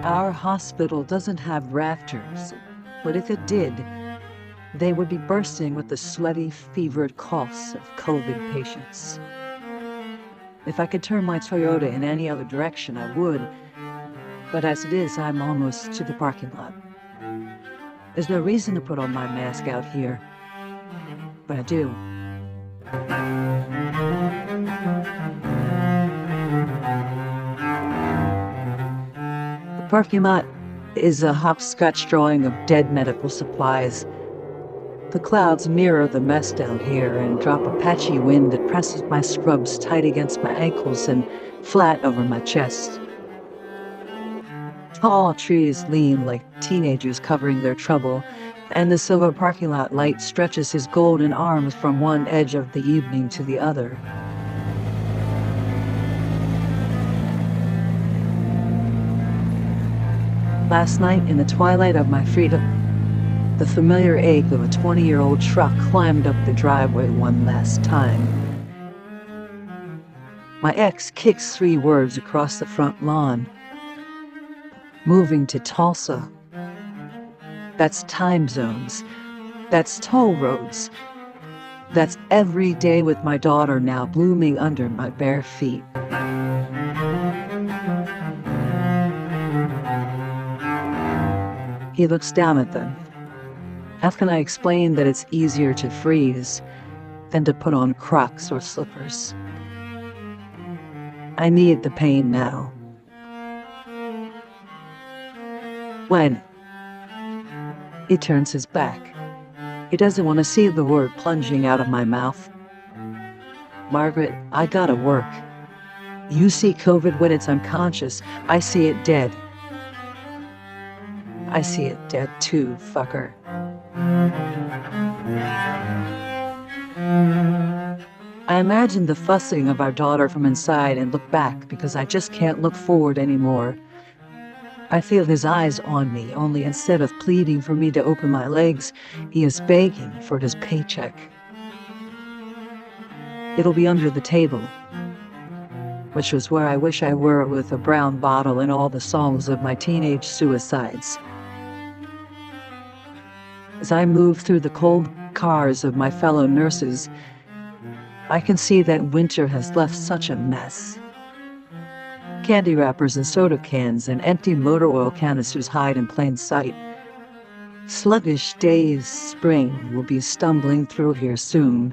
Our hospital doesn't have rafters, but if it did, they would be bursting with the sweaty, fevered coughs of COVID patients. If I could turn my Toyota in any other direction, I would, but as it is, I'm almost to the parking lot. There's no reason to put on my mask out here, but I do. The parking lot is a hopscotch drawing of dead medical supplies. The clouds mirror the mess down here and drop a patchy wind that presses my scrubs tight against my ankles and flat over my chest. Tall trees lean like teenagers covering their trouble, and the silver parking lot light stretches his golden arms from one edge of the evening to the other. Last night, in the twilight of my freedom, the familiar ache of a 20-year-old truck climbed up the driveway one last time. My ex kicks 3 words across the front lawn. Moving to Tulsa. That's time zones. That's toll roads. That's every day with my daughter now blooming under my bare feet. He looks down at them. How can I explain that it's easier to freeze than to put on Crocs or slippers? I need the pain now. When? He turns his back. He doesn't want to see the word plunging out of my mouth. Margaret, I gotta work. You see COVID when it's unconscious. I see it dead. I see it dead too, fucker. I imagine the fussing of our daughter from inside and look back because I just can't look forward anymore. I feel his eyes on me, only instead of pleading for me to open my legs, he is begging for his paycheck. It'll be under the table, which was where I wish I were with a brown bottle and all the songs of my teenage suicides. As I move through the cold cars of my fellow nurses, I can see that winter has left such a mess. Candy wrappers and soda cans and empty motor oil canisters hide in plain sight. Sluggish days spring will be stumbling through here soon,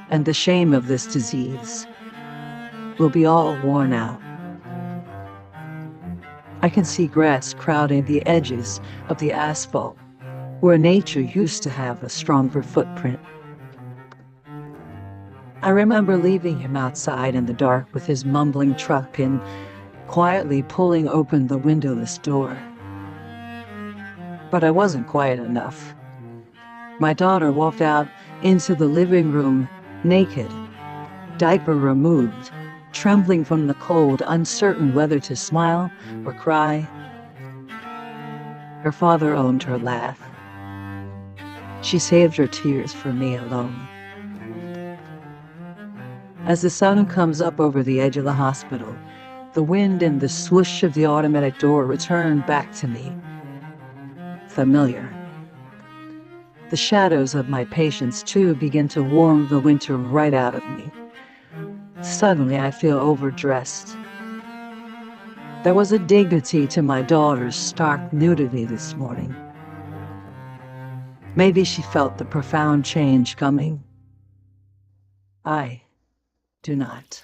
and the shame of this disease will be all worn out. I can see grass crowding the edges of the asphalt, where nature used to have a stronger footprint. I remember leaving him outside in the dark with his mumbling truck and quietly pulling open the windowless door. But I wasn't quiet enough. My daughter walked out into the living room naked, diaper removed, trembling from the cold, uncertain whether to smile or cry. Her father owned her laugh. She saved her tears for me alone. As the sun comes up over the edge of the hospital, the wind and the swoosh of the automatic door return back to me. Familiar. The shadows of my patients, too, begin to warm the winter right out of me. Suddenly, I feel overdressed. There was a dignity to my daughter's stark nudity this morning. Maybe she felt the profound change coming. I do not.